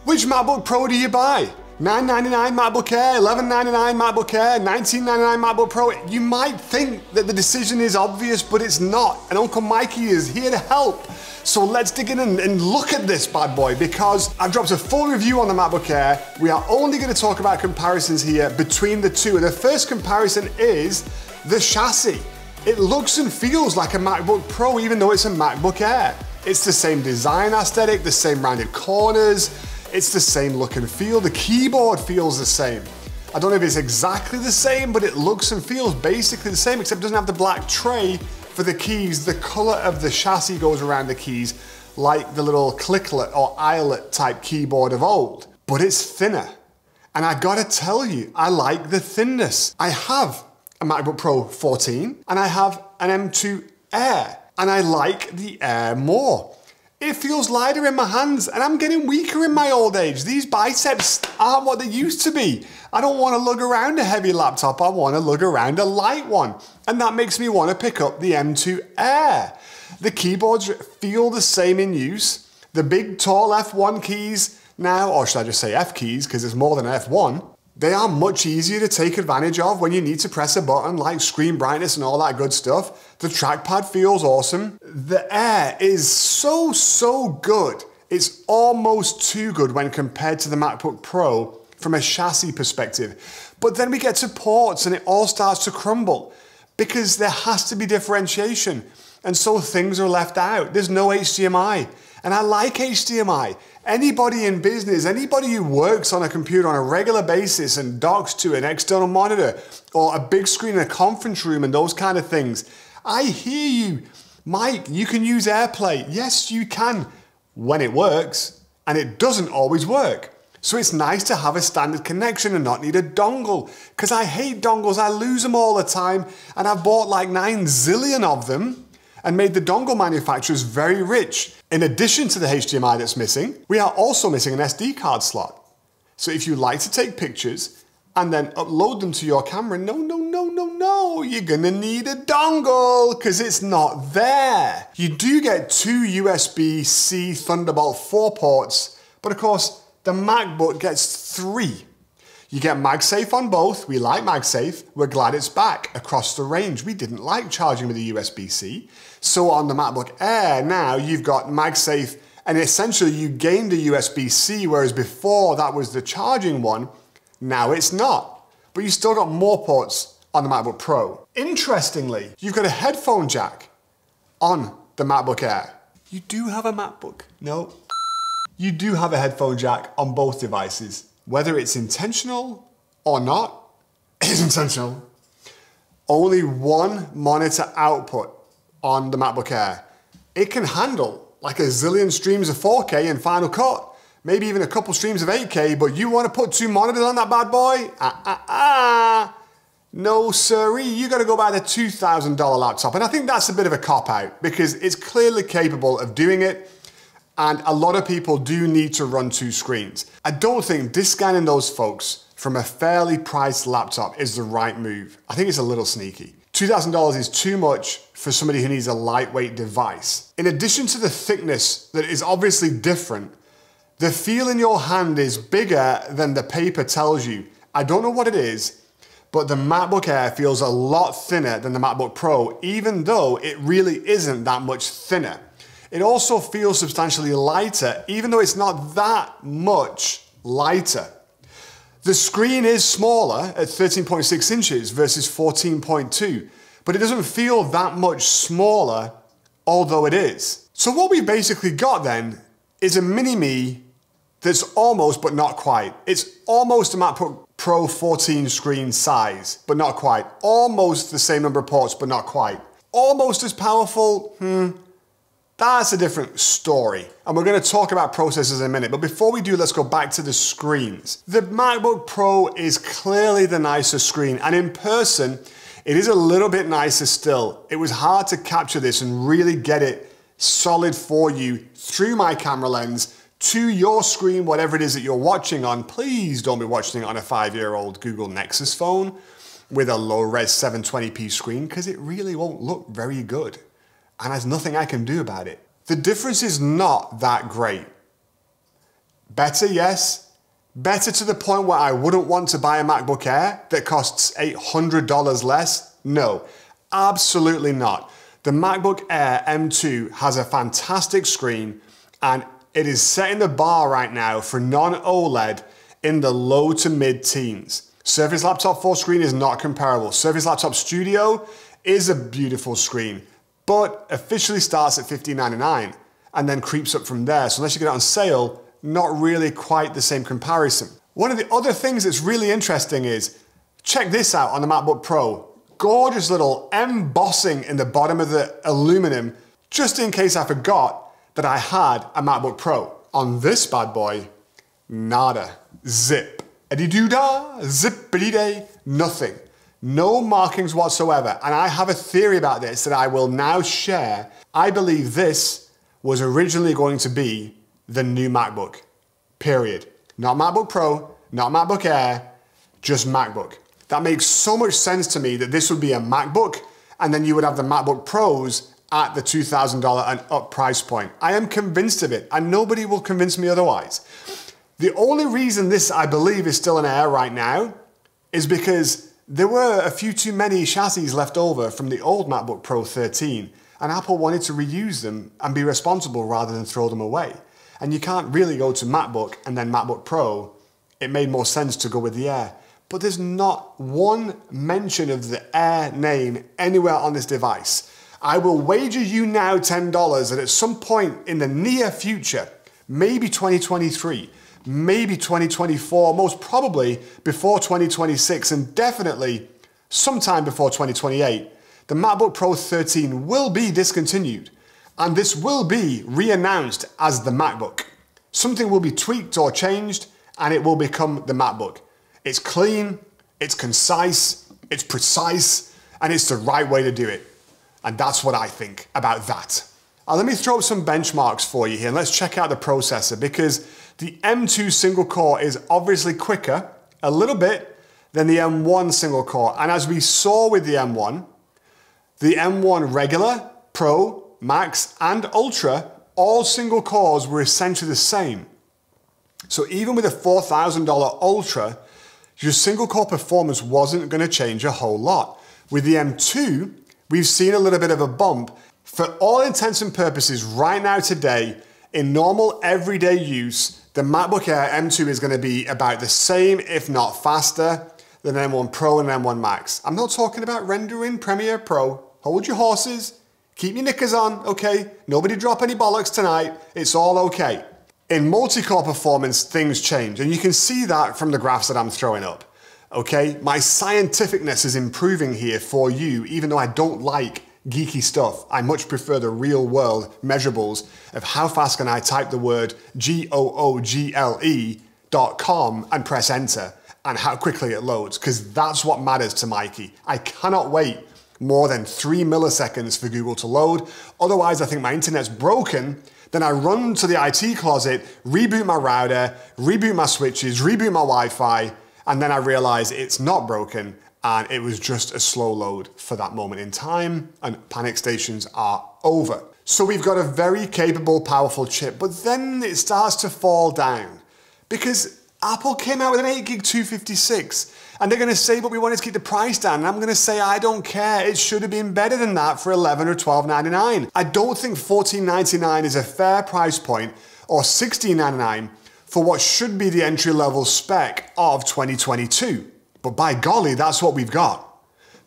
Which MacBook Pro do you buy? $999 MacBook Air, $1199 MacBook Air, $1999 MacBook Pro. You might think that the decision is obvious, but it's not. And Uncle Mikey is here to help. So let's dig in and look at this bad boy, because I've dropped a full review on the MacBook Air. We are only going to talk about comparisons here between the two. And the first comparison is the chassis. It looks and feels like a MacBook Pro, even though it's a MacBook Air. It's the same design aesthetic, the same rounded corners. It's the same look and feel. The keyboard feels the same. I don't know if it's exactly the same, but it looks and feels basically the same, except it doesn't have the black tray for the keys. The color of the chassis goes around the keys like the little clicklet or eyelet type keyboard of old, but it's thinner. And I gotta tell you, I like the thinness. I have a MacBook Pro 14 and I have an M2 Air, and I like the Air more. It feels lighter in my hands, and I'm getting weaker in my old age. These biceps aren't what they used to be. I don't want to lug around a heavy laptop, I want to lug around a light one. And that makes me want to pick up the M2 Air. The keyboards feel the same in use. The big tall F1 keys now, or should I just say F keys, because it's more than F1, they are much easier to take advantage of when you need to press a button like screen brightness and all that good stuff. The trackpad feels awesome. The Air is so good. It's almost too good when compared to the MacBook Pro from a chassis perspective. But then we get to ports and it all starts to crumble because there has to be differentiation. And so things are left out. There's no HDMI. And I like HDMI. Anybody in business, anybody who works on a computer on a regular basis and docks to an external monitor or a big screen in a conference room and those kind of things, I hear you. Mike, you can use AirPlay. Yes, you can when it works, and it doesn't always work. So it's nice to have a standard connection and not need a dongle, because I hate dongles. I lose them all the time, and I've bought like 9 zillion of them and made the dongle manufacturers very rich. In addition to the HDMI that's missing, we are also missing an SD card slot. So if you like to take pictures and then upload them to your camera, no, you're gonna need a dongle because it's not there. You do get 2 USB-C Thunderbolt 4 ports, but of course, the MacBook gets 3. You get MagSafe on both. We like MagSafe. We're glad it's back across the range. We didn't like charging with a USB-C. So on the MacBook Air now, you've got MagSafe, and essentially you gained a USB-C, whereas before that was the charging one. Now it's not. But you still got more ports on the MacBook Pro. Interestingly, you've got a headphone jack on the MacBook Air. You do have a MacBook. No. You do have a headphone jack on both devices. Whether it's intentional or not, it's intentional. Only one monitor output on the MacBook Air. It can handle like a zillion streams of 4K in Final Cut, maybe even a couple streams of 8K, but you want to put 2 monitors on that bad boy? No siree, you gotta go buy the $2,000 laptop. And I think that's a bit of a cop-out because it's clearly capable of doing it. And a lot of people do need to run 2 screens. I don't think discounting those folks from a fairly priced laptop is the right move. I think it's a little sneaky. $2,000 is too much for somebody who needs a lightweight device. In addition to the thickness that is obviously different, the feel in your hand is bigger than the paper tells you. I don't know what it is, but the MacBook Air feels a lot thinner than the MacBook Pro, even though it really isn't that much thinner. It also feels substantially lighter, even though it's not that much lighter. The screen is smaller at 13.6 inches versus 14.2, but it doesn't feel that much smaller, although it is. So what we basically got then is a mini-me that's almost but not quite. It's almost a MacBook Pro 14 screen size, but not quite. Almost the same number of ports, but not quite. Almost as powerful, that's a different story. And we're gonna talk about processors in a minute, but before we do, let's go back to the screens. The MacBook Pro is clearly the nicer screen, and in person, it is a little bit nicer still. It was hard to capture this and really get it solid for you through my camera lens to your screen, whatever it is that you're watching on. Please don't be watching it on a 5-year-old Google Nexus phone with a low-res 720p screen, because it really won't look very good. And there's nothing I can do about it. The difference is not that great. Better, yes. Better to the point where I wouldn't want to buy a MacBook Air that costs $800 less? No, absolutely not. The MacBook Air M2 has a fantastic screen, and it is setting the bar right now for non-OLED in the low to mid-teens. Surface Laptop full screen is not comparable. Surface Laptop Studio is a beautiful screen, but officially starts at $1599 and then creeps up from there. So unless you get it on sale, not really quite the same comparison. One of the other things that's really interesting is, check this out on the MacBook Pro. Gorgeous little embossing in the bottom of the aluminum, just in case I forgot that I had a MacBook Pro. On this bad boy, nada, zip, a-dee-doo-dah, zippity-day, nothing. No markings whatsoever. And I have a theory about this that I will now share. I believe this was originally going to be the new MacBook, period. Not MacBook Pro, not MacBook Air, just MacBook. That makes so much sense to me that this would be a MacBook, and then you would have the MacBook Pros at the $2,000 and up price point. I am convinced of it, and nobody will convince me otherwise. The only reason this, I believe, is still an Air right now is because there were a few too many chassis left over from the old MacBook Pro 13, and Apple wanted to reuse them and be responsible rather than throw them away. And you can't really go to MacBook and then MacBook Pro. It made more sense to go with the Air. But there's not one mention of the Air name anywhere on this device. I will wager you now $10 that at some point in the near future, maybe 2023, maybe 2024, most probably before 2026, and definitely sometime before 2028, the MacBook Pro 13 will be discontinued, and this will be re-announced as the MacBook. Something will be tweaked or changed, and it will become the MacBook. It's clean, it's concise, it's precise, and it's the right way to do it. And that's what I think about that. Let me throw up some benchmarks for you here, and let's check out the processor, because the M2 single core is obviously quicker, a little bit, than the M1 single core. And as we saw with the M1 regular, Pro, Max, and Ultra, all single cores were essentially the same. So even with a $4,000 Ultra, your single core performance wasn't going to change a whole lot. With the M2, we've seen a little bit of a bump. For all intents and purposes, right now today, in normal everyday use, the MacBook Air M2 is going to be about the same, if not faster, than M1 Pro and M1 Max. I'm not talking about rendering Premiere Pro. Hold your horses, keep your knickers on, okay? Nobody drop any bollocks tonight, it's all okay. In multi-core performance, things change, and you can see that from the graphs that I'm throwing up, okay? My scientificness is improving here for you, even though I don't like geeky stuff. I much prefer the real world measurables of how fast can I type the word google.com and press enter, and how quickly it loads, because that's what matters to Mikey. I cannot wait more than 3 milliseconds for Google to load. Otherwise, I think my internet's broken. Then I run to the IT closet, reboot my router, reboot my switches, reboot my Wi-Fi, and then I realize it's not broken and it was just a slow load for that moment in time, and panic stations are over. So we've got a very capable, powerful chip, but then it starts to fall down because Apple came out with an 8 gig 256, and they're gonna say, but we wanted to keep the price down. And I'm gonna say, I don't care. It should have been better than that for $11 or $12.99. I don't think $14.99 is a fair price point, or $16.99 for what should be the entry-level spec of 2022. But by golly, that's what we've got.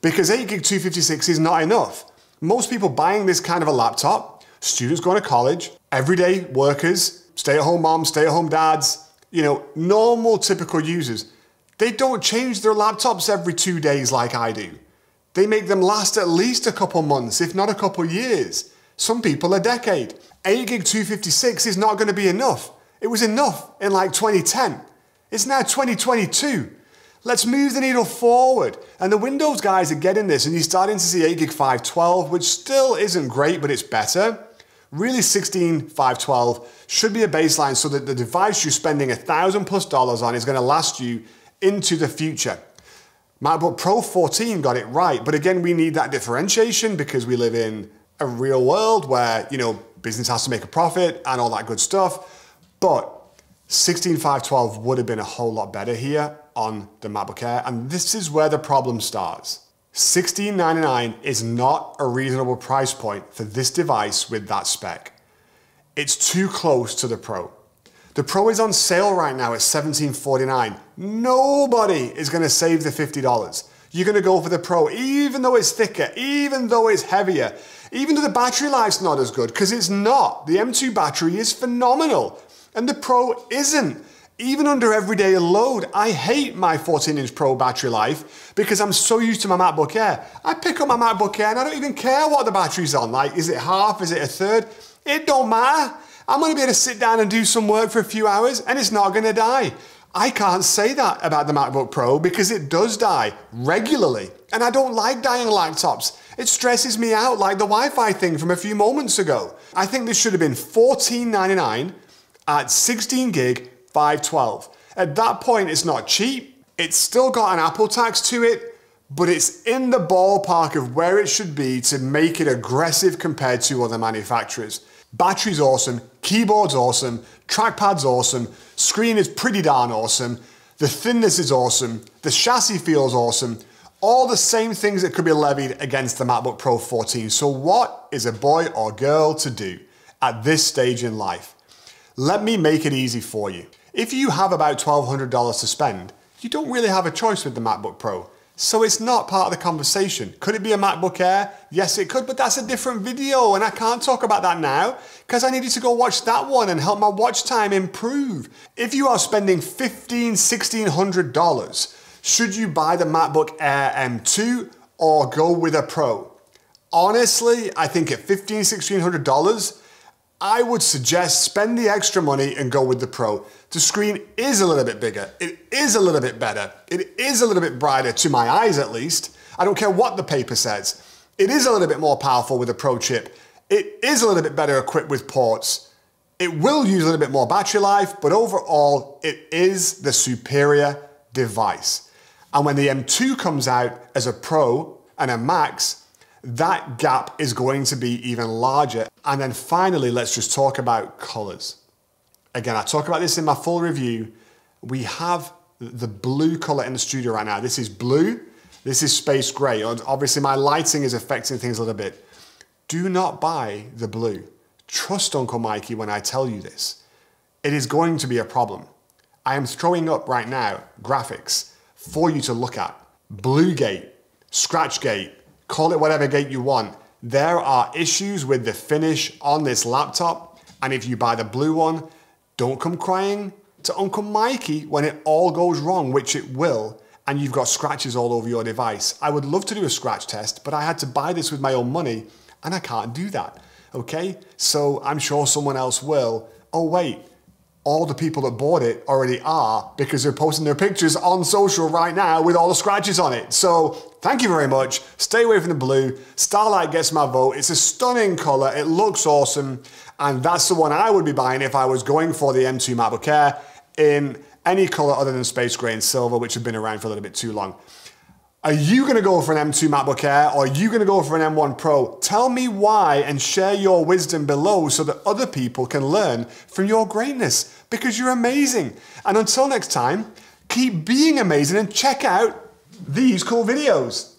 Because 8 gig 256 is not enough. Most people buying this kind of a laptop, students going to college, everyday workers, stay-at-home moms, stay-at-home dads, you know, normal, typical users, they don't change their laptops every 2 days like I do. They make them last at least a couple months, if not a couple years. Some people a decade. 8 gig 256 is not going to be enough. It was enough in like 2010. It's now 2022. Let's move the needle forward. And the Windows guys are getting this, and you're starting to see 8 gig 512, which still isn't great, but it's better. Really, 16 512 should be a baseline so that the device you're spending $1,000+ on is going to last you into the future. MacBook Pro 14 got it right, but again, we need that differentiation because we live in a real world where, you know, business has to make a profit and all that good stuff. But 16512 would have been a whole lot better here on the MacBook Air, and this is where the problem starts. $1699 is not a reasonable price point for this device with that spec. It's too close to the Pro. The Pro is on sale right now at $1749. Nobody is going to save the $50. You're going to go for the Pro, even though it's thicker, even though it's heavier, even though the battery life's not as good, because it's not. The M2 battery is phenomenal, and the Pro isn't. Even under everyday load, I hate my 14-inch Pro battery life because I'm so used to my MacBook Air. I pick up my MacBook Air and I don't even care what the battery's on. Like, is it half, is it a third? It don't matter. I'm gonna be able to sit down and do some work for a few hours and it's not gonna die. I can't say that about the MacBook Pro because it does die regularly. And I don't like dying laptops. It stresses me out like the Wi-Fi thing from a few moments ago. I think this should have been $1499 at 16 gig, 512. At that point, it's not cheap. It's still got an Apple tax to it, but it's in the ballpark of where it should be to make it aggressive compared to other manufacturers. Battery's awesome, keyboard's awesome, trackpad's awesome, screen is pretty darn awesome, the thinness is awesome, the chassis feels awesome, all the same things that could be levied against the MacBook Pro 14. So what is a boy or girl to do at this stage in life? Let me make it easy for you. If you have about $1,200 to spend, you don't really have a choice with the MacBook Pro. So it's not part of the conversation. Could it be a MacBook Air? Yes, it could, but that's a different video and I can't talk about that now because I needed to go watch that one and help my watch time improve. If you are spending $1,500, $1,600, should you buy the MacBook Air M2 or go with a Pro? Honestly, I think at $1,500, $1,600, I would suggest spend the extra money and go with the Pro. The screen is a little bit bigger, it is a little bit better, it is a little bit brighter to my eyes at least. I don't care what the paper says. It is a little bit more powerful with a Pro chip. It is a little bit better equipped with ports. It will use a little bit more battery life, but overall, it is the superior device. And when the M2 comes out as a Pro and a Max, that gap is going to be even larger. And then finally, let's just talk about colors. Again, I talk about this in my full review. We have the blue color in the studio right now. This is blue, this is space gray. Obviously my lighting is affecting things a little bit. Do not buy the blue. Trust Uncle Mikey when I tell you this. It is going to be a problem. I am throwing up right now graphics for you to look at. Blue gate, scratch gate, call it whatever gate you want. There are issues with the finish on this laptop, and if you buy the blue one, don't come crying to Uncle Mikey when it all goes wrong, which it will, and you've got scratches all over your device. I would love to do a scratch test, but I had to buy this with my own money, and I can't do that, okay? So I'm sure someone else will. Oh wait, all the people that bought it already are because they're posting their pictures on social right now with all the scratches on it. So thank you very much. Stay away from the blue. Starlight gets my vote. It's a stunning color. It looks awesome. And that's the one I would be buying if I was going for the M2 MacBook Air in any color other than space gray and silver, which have been around for a little bit too long. Are you gonna go for an M2 MacBook Air or are you gonna go for an M1 Pro? Tell me why and share your wisdom below so that other people can learn from your greatness because you're amazing. And until next time, keep being amazing and check out these cool videos.